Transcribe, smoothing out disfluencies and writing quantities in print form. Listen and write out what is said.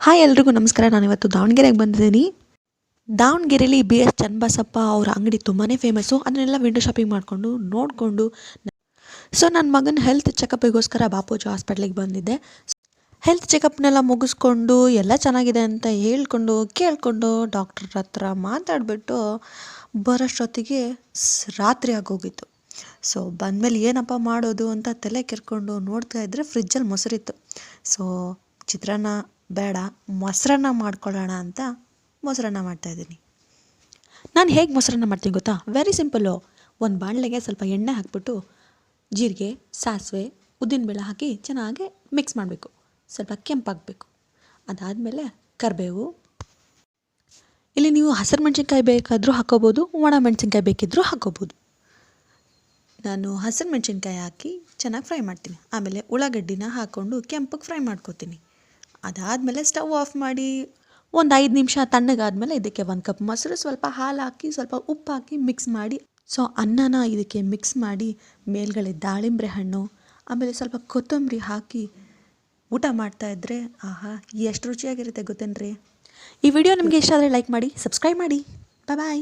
Hi ಎಲ್ರಿಗೂ ನಮಸ್ಕಾರ. ನಾನಿವತ್ತು ದಾವಣಗೆರೆಗೆ ಬಂದಿದ್ದೀನಿ. ದಾವಣಗೆರೆಯಲ್ಲಿ ಬಿ ಎಸ್ ಚನ್ನಬಸಪ್ಪ ಅವರ ಅಂಗಡಿ ತುಂಬಾ ಫೇಮಸ್ಸು. ಅದನ್ನೆಲ್ಲ ವಿಂಡೋ ಶಾಪಿಂಗ್ ಮಾಡಿಕೊಂಡು ನೋಡಿಕೊಂಡು ನನ್ನ ಮಗನ ಹೆಲ್ತ್ ಚೆಕಪ್ಪಿಗೋಸ್ಕರ ಬಾಪೂಜಿ ಹಾಸ್ಪಿಟ್ಲಿಗೆ ಬಂದಿದ್ದೆ. ಹೆಲ್ತ್ ಚೆಕಪ್ನೆಲ್ಲ ಮುಗಿಸ್ಕೊಂಡು ಎಲ್ಲ ಚೆನ್ನಾಗಿದೆ ಅಂತ ಹೇಳ್ಕೊಂಡು ಕೇಳಿಕೊಂಡು ಡಾಕ್ಟ್ರ್ ಹತ್ರ ಮಾತಾಡಿಬಿಟ್ಟು ಬರೋಷ್ಟೊತ್ತಿಗೆ ರಾತ್ರಿ ಆಗೋಗಿತ್ತು. ಬಂದಮೇಲೆ ಏನಪ್ಪ ಮಾಡೋದು ಅಂತ ತಲೆ ಕೆರ್ಕೊಂಡು ನೋಡ್ತಾ ಇದ್ದರೆ ಫ್ರಿಜ್ಜಲ್ಲಿ ಮೊಸರಿತ್ತು. ಚಿತ್ರಾನ್ನ ಬೇಡ, ಮೊಸರನ್ನ ಮಾಡ್ಕೊಳ್ಳೋಣ ಅಂತ ಮೊಸರನ್ನ ಮಾಡ್ತಾಯಿದ್ದೀನಿ. ನಾನು ಹೇಗೆ ಮೊಸರನ್ನ ಮಾಡ್ತೀನಿ ಗೊತ್ತಾ? Very simple. ಒಂದು ಬಾಣಲೆಗೆ ಸ್ವಲ್ಪ ಎಣ್ಣೆ ಹಾಕ್ಬಿಟ್ಟು ಜೀರಿಗೆ, ಸಾಸಿವೆ, ಉದ್ದಿನಬೇಳೆ ಹಾಕಿ ಚೆನ್ನಾಗಿ ಮಿಕ್ಸ್ ಮಾಡಬೇಕು. ಸ್ವಲ್ಪ ಕೆಂಪಾಗಬೇಕು. ಅದಾದಮೇಲೆ ಕರಿಬೇವು, ಇಲ್ಲಿ ನೀವು ಹಸಿರು ಮೆಣಸಿನ್ಕಾಯಿ ಬೇಕಾದರೂ ಹಾಕೋಬೋದು, ಒಣ ಮೆಣಸಿನ್ಕಾಯಿ ಬೇಕಿದ್ದರೂ ಹಾಕೋಬೋದು. ನಾನು ಹಸಿರು ಮೆಣಸಿನ್ಕಾಯಿ ಹಾಕಿ ಚೆನ್ನಾಗಿ ಫ್ರೈ ಮಾಡ್ತೀನಿ. ಆಮೇಲೆ ಉಳ್ಳಾಗಡ್ಡಿನ ಹಾಕ್ಕೊಂಡು ಕೆಂಪಗೆ ಫ್ರೈ ಮಾಡ್ಕೋತೀನಿ. ಅದಾದಮೇಲೆ ಸ್ಟವ್ ಆಫ್ ಮಾಡಿ ಒಂದು 5 ನಿಮಿಷ ತಣ್ಣಗಾದಮೇಲೆ ಇದಕ್ಕೆ 1 ಕಪ್ ಮೊಸರು, ಸ್ವಲ್ಪ ಹಾಲು ಹಾಕಿ, ಸ್ವಲ್ಪ ಉಪ್ಪು ಹಾಕಿ ಮಿಕ್ಸ್ ಮಾಡಿ ಅನ್ನನ ಇದಕ್ಕೆ ಮಿಕ್ಸ್ ಮಾಡಿ ಮೇಲ್ಗಡೆ ದಾಳಿಂಬೆ ಹಣ್ಣು ಆಮೇಲೆ ಸ್ವಲ್ಪ ಕೊತ್ತಂಬರಿ ಹಾಕಿ ಊಟ ಮಾಡ್ತಾಯಿದ್ರೆ ಆಹಾ ಎಷ್ಟು ರುಚಿಯಾಗಿರುತ್ತೆ ಗೊತ್ತೇನ್ರಿ. ಈ ವಿಡಿಯೋ ನಿಮಗೆ ಇಷ್ಟ ಆದರೆ ಲೈಕ್ ಮಾಡಿ, ಸಬ್ಸ್ಕ್ರೈಬ್ ಮಾಡಿ. ಬಾಯ್.